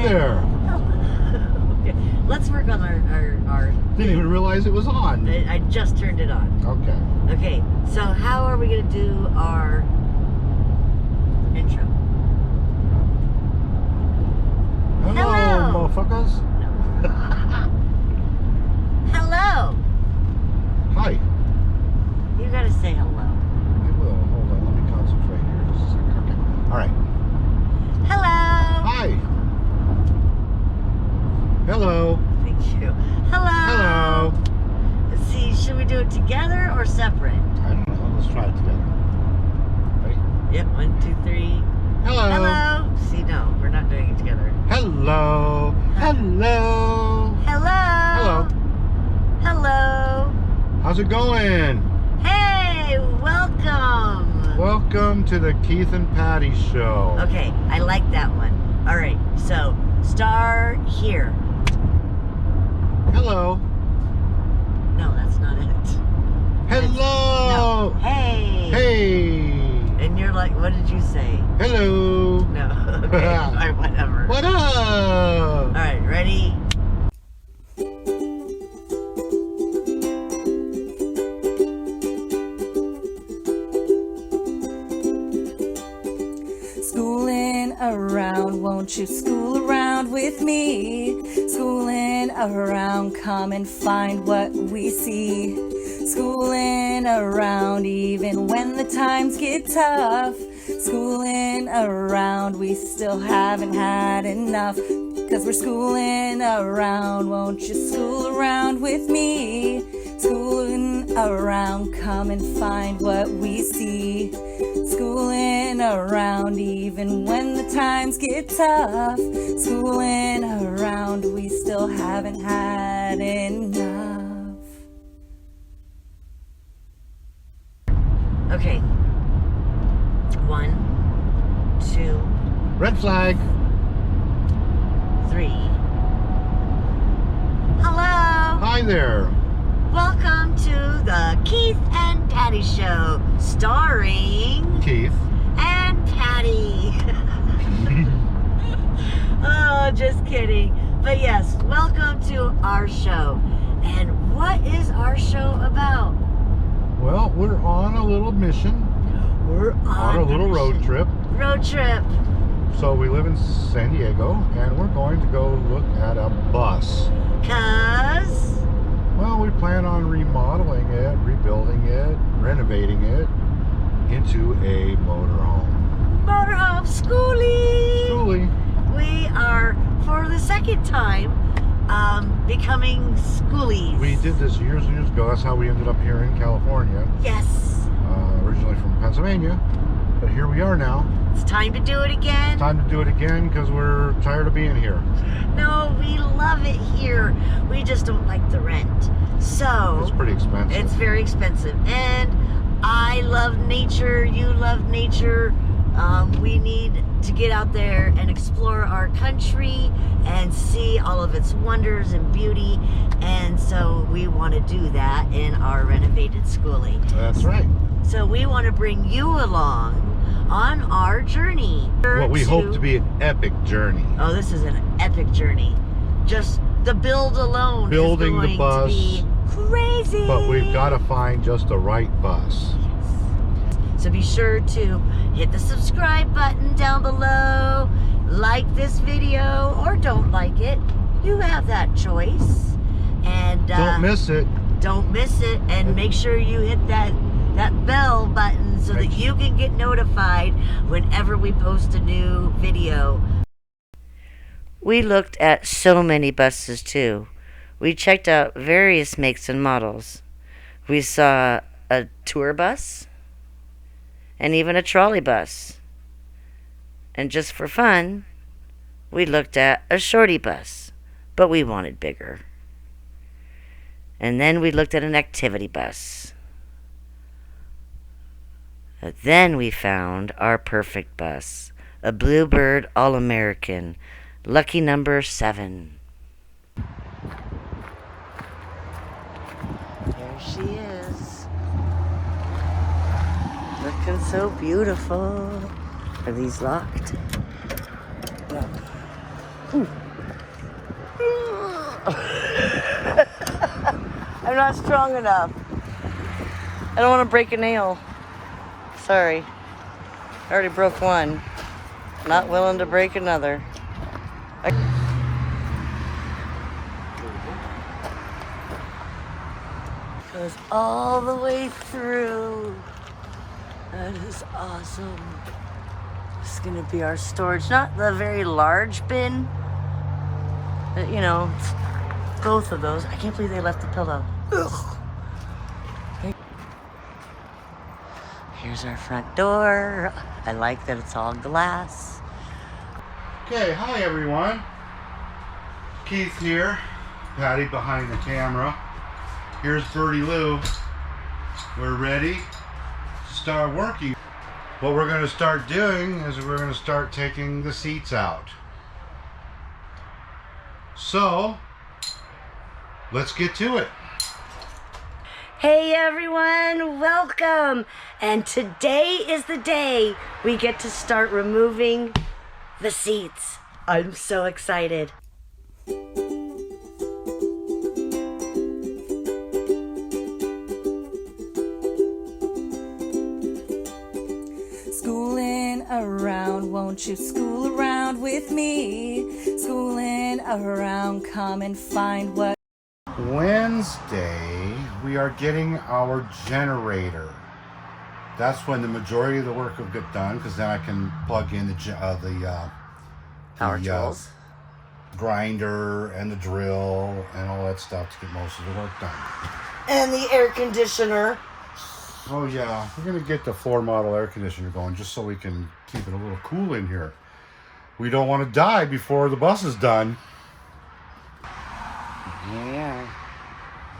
there. Okay. Let's work on our Didn't even realize it was on. I just turned it on. Okay. Okay, so how are we going to do our intro? Hello, motherfuckers. No. Hello. Hi. You got to say hello. I will. Hold on. Let me concentrate here just a second. Okay. All right. Hello. Hi. Hello. Thank you. Hello. Hello. Let's see, should we do it together or separate? I don't know. Let's try it together. Ready? Yep, 1, 2, 3. Hello. Hello. See, no, we're not doing it together. Hello. Hello. Hello. Hello. Hello. How's it going? Hey, welcome. Welcome to the Keith and Patty Show. Okay, I like that one. All right, so start here. Hello. No, that's not it. Hello. No. Hey. Hey. And you're like, what did you say? Hello. No. Okay. All right, whatever. What up? All right, ready? Schooling around, won't you school around with me? Schooling around, come and find what we see. Schooling around, even when the times get tough. Schooling around, we still haven't had enough. Cause we're schooling around, won't you school around with me? Schooling around, come and find what we see. Schooling around, even when the times get tough. Schooling around, we still haven't had enough. Okay. 1, 2, Red flag. 3. Hello. Hi there. Welcome to the Keith and Patty Show, starring Keith. and Patty. Oh, just kidding. But yes, welcome to our show. And what is our show about? Well, we're on a little mission. We're On a little road trip. Road trip. So we live in San Diego, and we're going to go look at a bus. Cause Well, we plan on remodeling it, rebuilding it, renovating it into a motorhome. motorhome schoolie. Schoolie. We are, for the second time, becoming schoolies. We did this years and years ago. That's how we ended up here in California. Yes. Originally from Pennsylvania, but here we are now. It's time to do it again. Time to do it again because we're tired of being here. No, we love it here. We just don't like the rent. So It's pretty expensive. it's very expensive. And I love nature. You love nature. We need to get out there and explore our country and see all of its wonders and beauty. And so we want to do that in our renovated schoolie. That's right. So we want to bring you along on our journey. What we hope to be an epic journey. Oh, this is an epic journey. Just the build alone Building is the going bus, to be crazy. But we've got to find just the right bus. Yes. So be sure to hit the subscribe button down below, like this video, or don't like it. You have that choice. And Don't miss it. Don't miss it, and make sure you hit that bell button so that you can get notified whenever we post a new video. We looked at so many buses too. We checked out various makes and models. We saw a tour bus and even a trolley bus. And just for fun, we looked at a shorty bus, but we wanted bigger. And then we looked at an activity bus. Then we found our perfect bus, a Bluebird All-American, lucky number 7. There she is. Looking so beautiful. Are these locked? No. I'm not strong enough. I don't want to break a nail. Sorry. I already broke one. Not willing to break another. Goes all the way through. That is awesome. This is gonna be our storage. Not the very large bin, but you know, both of those. I can't believe they left the pillow. Ugh. Here's our front door. I like that it's all glass. Okay, hi everyone. Keith here. Patty behind the camera. Here's Birdie Lou. We're ready to start working. What we're going to start doing is we're going to start taking the seats out. So, let's get to it. Hey everyone, welcome! And today is the day we get to start removing the seats. I'm so excited. Schooling around, won't you school around with me? Schooling around, come and find what. Wednesday, we are getting our generator. That's when the majority of the work will get done, because then I can plug in the Power tools. Grinder and the drill and all that stuff to get most of the work done. And the air conditioner. Oh yeah, we're gonna get the floor model air conditioner going just so we can keep it a little cool in here. We don't want to die before the bus is done. Here we are.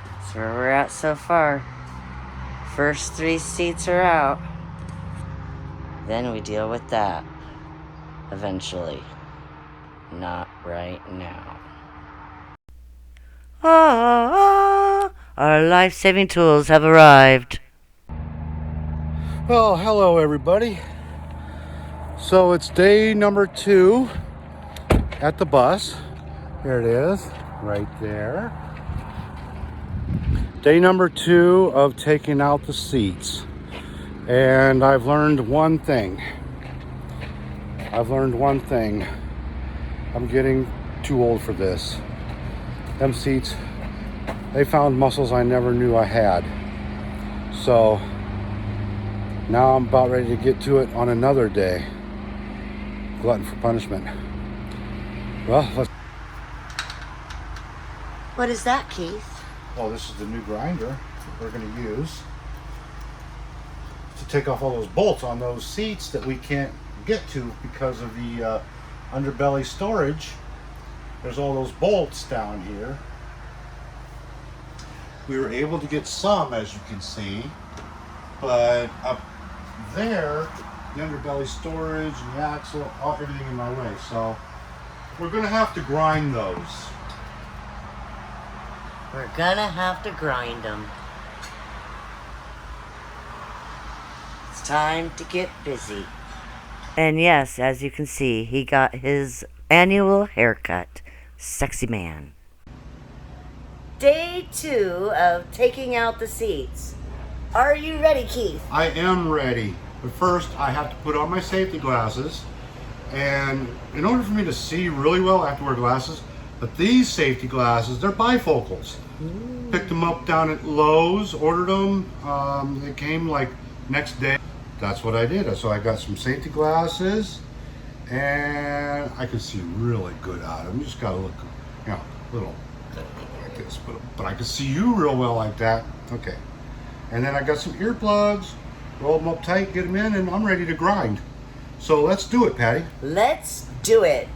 That's where we're at so far. First 3 seats are out. Then we deal with that. Eventually. Not right now. Our life-saving tools have arrived. Well, hello everybody. So it's day number 2 at the bus. Here it is, right there. Day number 2 of taking out the seats. And I've learned one thing. I'm getting too old for this. Them seats, they found muscles I never knew I had. So now I'm about ready to get to it on another day. Glutton for punishment. Well, let's. What is that, Keith? Oh, this is the new grinder that we're going to use to take off all those bolts on those seats that we can't get to because of the underbelly storage. There's all those bolts down here. We were able to get some, as you can see, but up there, the underbelly storage and the axle, everything in my way. So we're going to have to grind those. We're gonna have to grind them. It's time to get busy. And yes, as you can see, he got his annual haircut. Sexy man. Day 2 of taking out the seats. Are you ready, Keith? I am ready, but first I have to put on my safety glasses, and in order for me to see really well, I have to wear glasses. But these safety glasses, they're bifocals. Ooh. Picked them up down at Lowe's, ordered them. They came like next day. That's what I did. So I got some safety glasses, and I can see really good out of them. You just gotta look, you know, little like this, but I can see you real well like that. Okay. And then I got some earplugs, roll them up tight, get them in, and I'm ready to grind. So let's do it, Patty. Let's do it.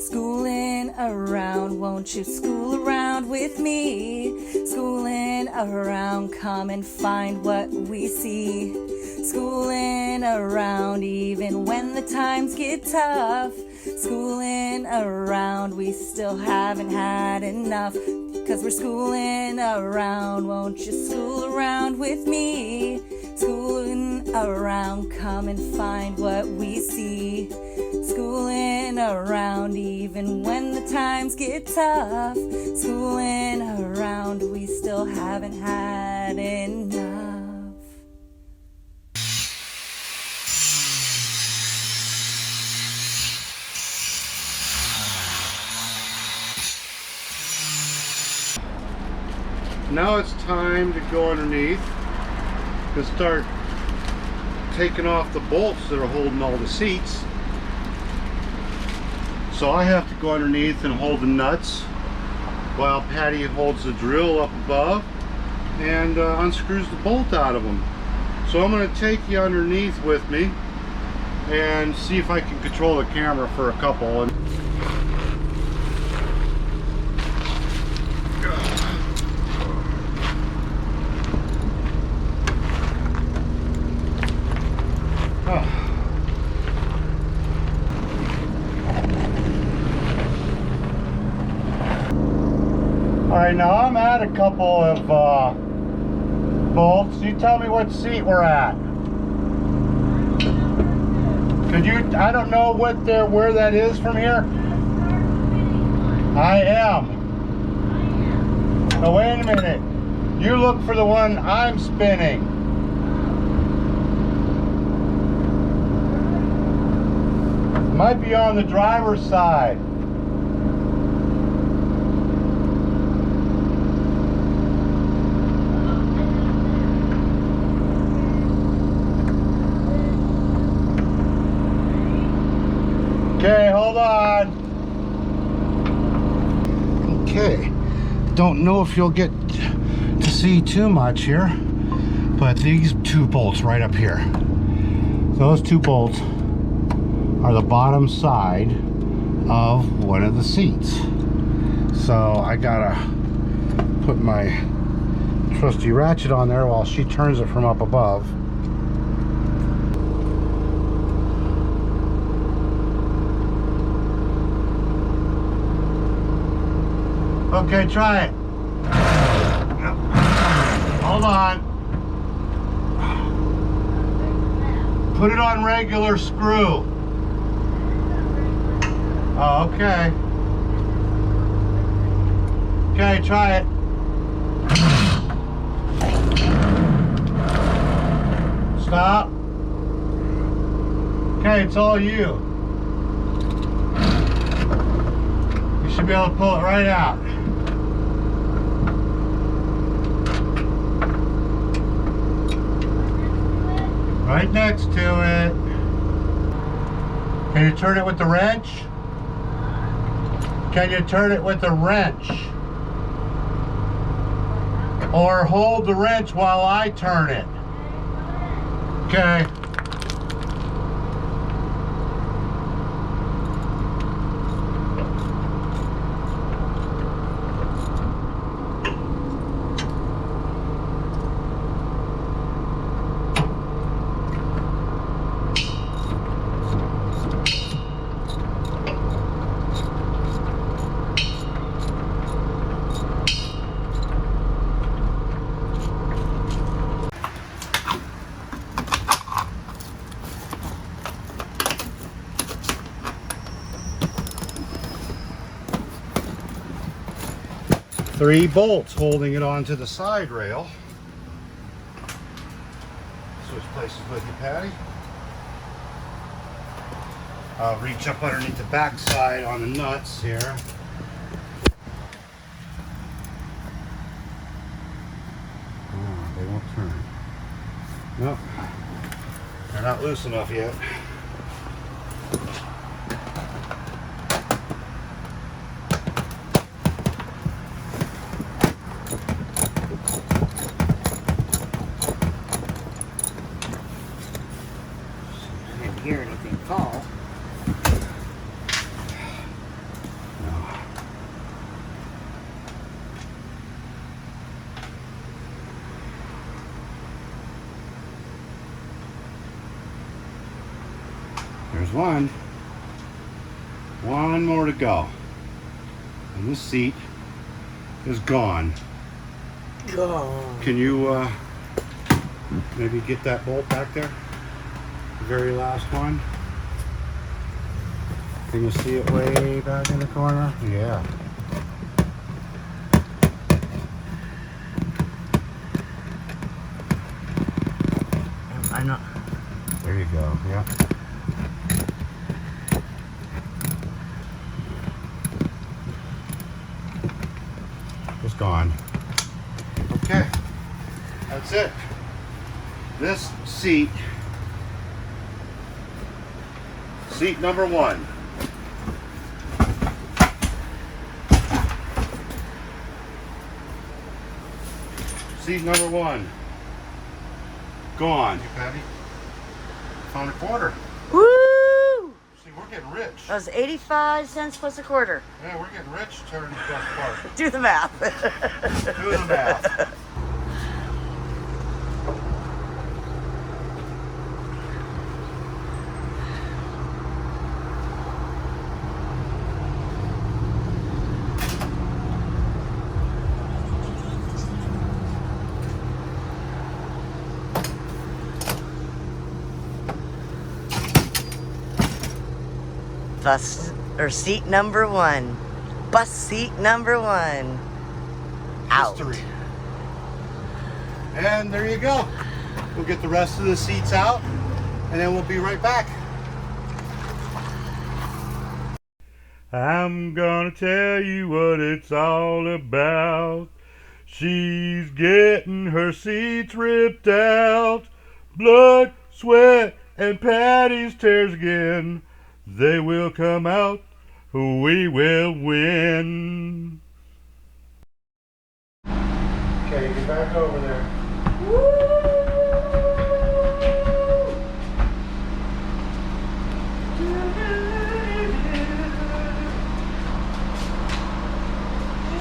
Schooling around, won't you school around with me? Schooling around, come and find what we see. Schooling around, even when the times get tough. Schooling around, we still haven't had enough. 'cause we're schooling around. Won't you school around with me? Schooling around, come and find what we see. Schooling around even when the times get tough. Schooling around, we still haven't had enough. Now it's time to go underneath and start taking off the bolts that are holding all the seats. So I have to go underneath and hold the nuts while Patty holds the drill up above and unscrews the bolt out of them. So I'm going to take you underneath with me and see if I can control the camera for a couple. Alright, now I'm at a couple of bolts. You tell me what seat we're at. Could you, I don't know where that is from here. I am. Now wait a minute. You look for the one I'm spinning. Might be on the driver's side. Okay, hold on. Okay, don't know if you'll get to see too much here, but these two bolts right up here, those two bolts are the bottom side of one of the seats. So I gotta put my trusty ratchet on there while she turns it from up above. Okay, try it. Hold on. Put it on regular screw. Oh, okay. Okay, try it. Stop. Okay, it's all you. You should be able to pull it right out. Right next to it. Can you turn it with the wrench? Can you turn it with the wrench? Or hold the wrench while I turn it. Okay. Three bolts holding it onto the side rail. Switch places with you, Patty. I'll reach up underneath the back side on the nuts here. Oh, they won't turn. Nope. They're not loose enough yet. Hear anything fall. No. There's one. One more to go. And this seat is gone. Can you maybe get that bolt back there? The very last one. Can you see it way back in the corner? Yeah. I know. There you go. Yeah. It's gone. Okay. That's it. This seat number 1. Seat number 1. Gone. Hey, Patty. Found a quarter. Woo! See, we're getting rich. That was 85 cents plus a quarter. Yeah, we're getting rich turning this bus apart. Do the math. Do the math. Seat number 1. Bus seat number 1. Out. History. And there you go. We'll get the rest of the seats out and then we'll be right back. I'm gonna tell you what it's all about. She's getting her seats ripped out. Blood, sweat, and Patty's tears again. They will come out. We will win. Okay, get back over there.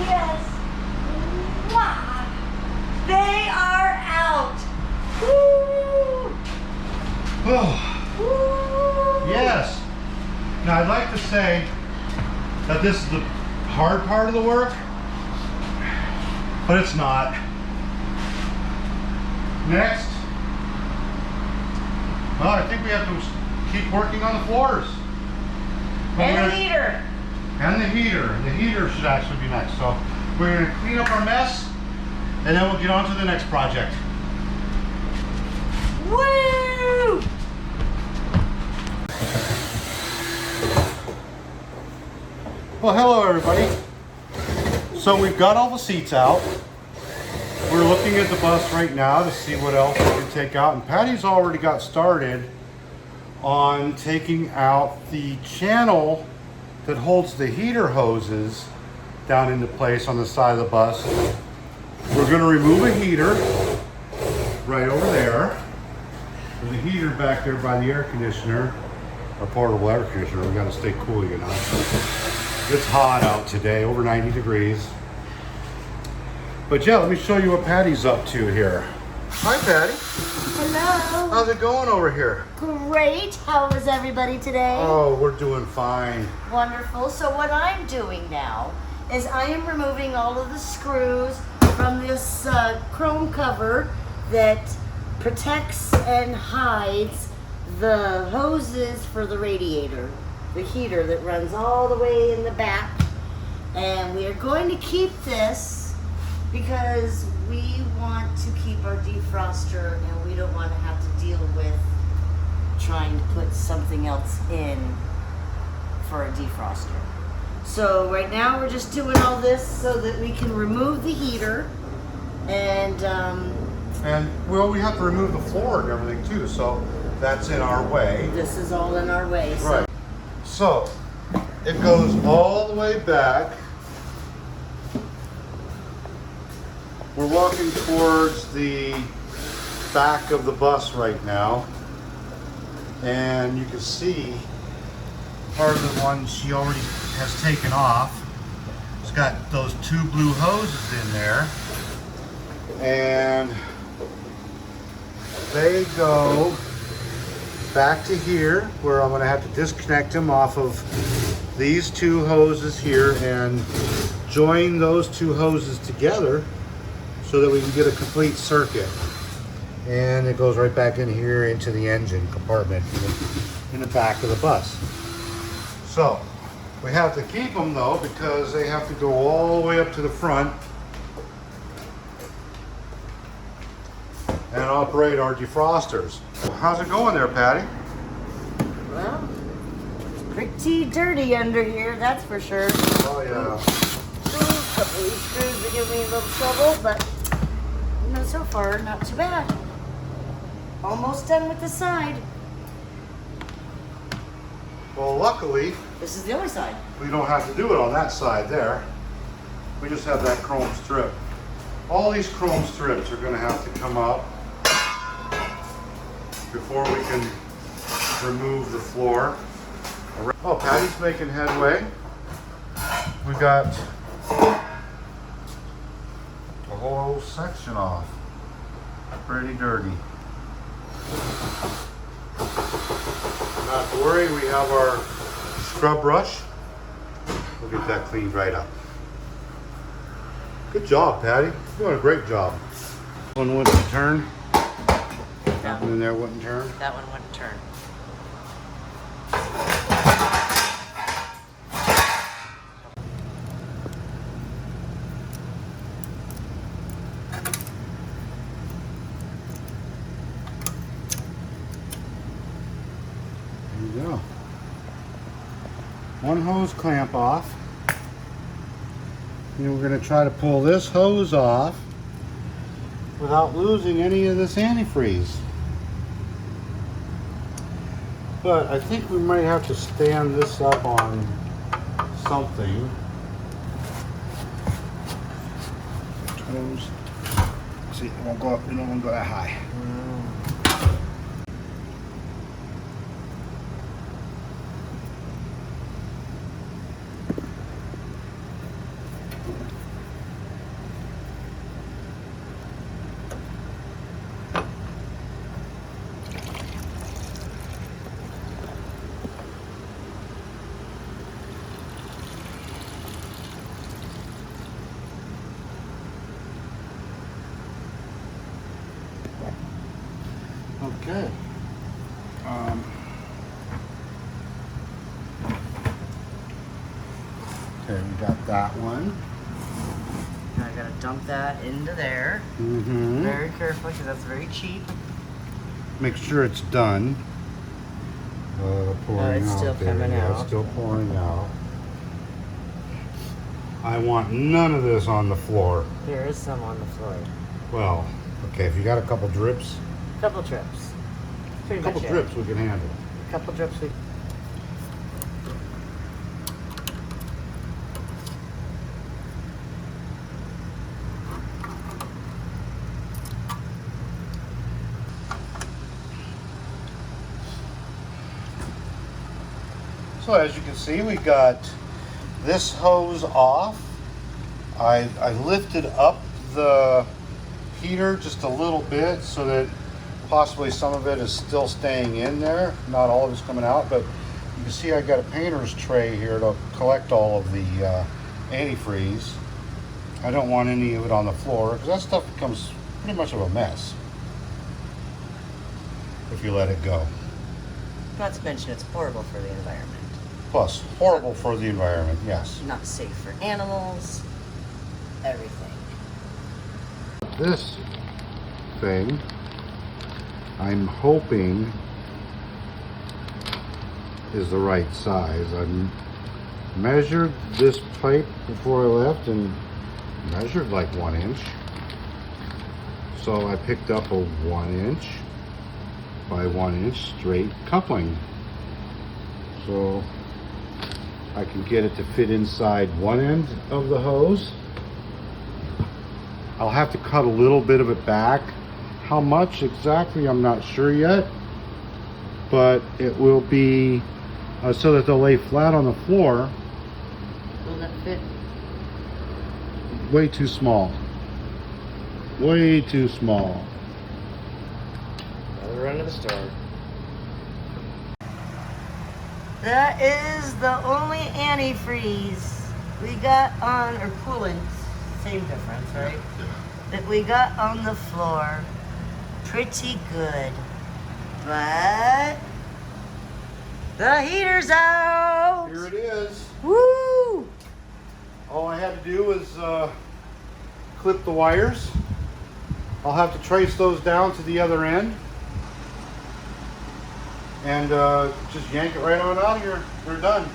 Yes. Wow. They are out. Woo. Oh. Yes. Now I'd like to say that this is the hard part of the work, but it's not. Next, well, I think we have to keep working on the floors. And the heater. And the heater. The heater should actually be next. So we're going to clean up our mess, and then we'll get on to the next project. Woo! Well, hello everybody. So we've got all the seats out. We're looking at the bus right now to see what else we can take out. And Patty's already got started on taking out the channel that holds the heater hoses down into place on the side of the bus. We're going to remove a heater right over there. There's a heater back there by the air conditioner, our portable air conditioner. We got to stay cool, you know. It's hot out today, over 90 degrees. But yeah, let me show you what Patty's up to here. Hi, Patty. Hello. How's it going over here? Great. How is everybody today? Oh, we're doing fine. Wonderful. So what I'm doing now is I am removing all of the screws from this chrome cover that protects and hides the hoses for the radiator, the heater that runs all the way in the back. And we are going to keep this because we want to keep our defroster and we don't want to have to deal with trying to put something else in for a defroster. So right now we're just doing all this so that we can remove the heater and well, we have to remove the floor and everything too, so that's in our way. this is all in our way. So Right. So it goes all the way back. We're walking towards the back of the bus right now, and you can see part of the one she already has taken off. It's got those two blue hoses in there, and they go back to here where I'm going to have to disconnect them off of these two hoses here and join those two hoses together so that we can get a complete circuit. And it goes right back in here into the engine compartment in the back of the bus. So we have to keep them though because they have to go all the way up to the front and operate our defrosters. How's it going there, Patty? Well, it's pretty dirty under here, that's for sure. Oh yeah. A couple of these screws that give me a little trouble, but so far, not too bad. Almost done with the side. Well, luckily, This is the other side. we don't have to do it on that side there. We just have that chrome strip. All these chrome strips are going to have to come up before we can remove the floor. Oh, Patty's making headway. We got the whole section off. Pretty dirty. Not to worry, we have our scrub brush. We'll get that cleaned right up. Good job, Patty. You're doing a great job. One wouldn't turn. That one in there wouldn't turn. That one wouldn't turn. There you go. One hose clamp off. And we're going to try to pull this hose off without losing any of this antifreeze. But I think we might have to stand this up on something. Toes. See, it won't go up, it won't go that high. Okay. Okay, we got that one. Now I gotta dump that into there. Mm-hmm. Very carefully because that's very cheap. Make sure it's done. Pouring it's out still there. coming Yeah, out. it's still pouring out. I want none of this on the floor. There is some on the floor. Well, okay, if you got a couple drips, Couple drips. Pretty a couple much it. drips we can handle. Couple drips. So as you can see, we got this hose off. I lifted up the heater just a little bit so that possibly some of it is still staying in there. Not all of it's coming out, but you can see I got a painter's tray here to collect all of the antifreeze. I don't want any of it on the floor because that stuff becomes pretty much of a mess if you let it go. Not to mention it's horrible for the environment. Plus, horrible for the environment, yes. Not safe for animals. Everything. This thing, I'm hoping, is the right size. I measured this pipe before I left and measured like 1 inch. So I picked up a 1 inch by 1 inch straight coupling. So I can get it to fit inside one end of the hose. I'll have to cut a little bit of it back. How much exactly, I'm not sure yet, but it will be so that they'll lay flat on the floor. Will that fit? Way too small. Way too small. Another run to the store. That is the only antifreeze we got on, or pulling, same difference, right? That we got on the floor pretty good. But the heater's out. Here it is. Woo! All I had to do was clip the wires. I'll have to trace those down to the other end. And just yank it right on out of here. They're done.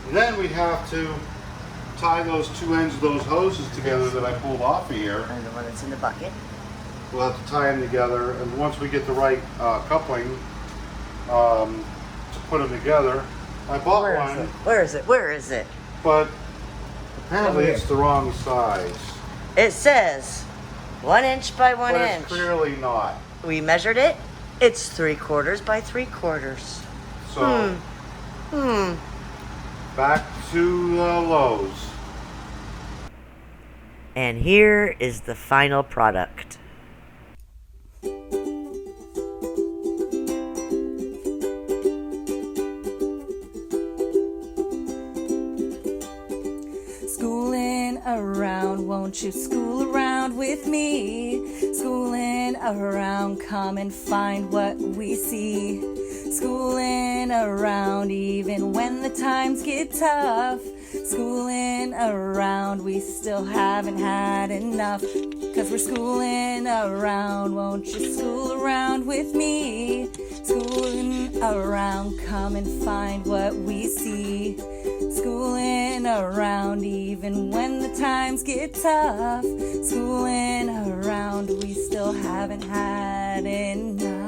And then we have to tie those two ends of those hoses together that I pulled off of here. And the one that's in the bucket. We'll have to tie them together, and once we get the right coupling to put them together, I bought one. Where is it? Where is it? But apparently it's the wrong size. It says 1 inch by 1 But inch. it's clearly not. We measured it. It's 3/4 by 3/4. So back to the Lowe's. And here is the final product. Schooling around, won't you school around with me? Schooling around, come and find what we see. Schooling around, even when the times get tough. Schooling around, we still haven't had enough. 'Cause we're schooling around, won't you school around with me? Schooling around, come and find what we see. Schooling around, even when the times get tough. Schooling around, we still haven't had enough.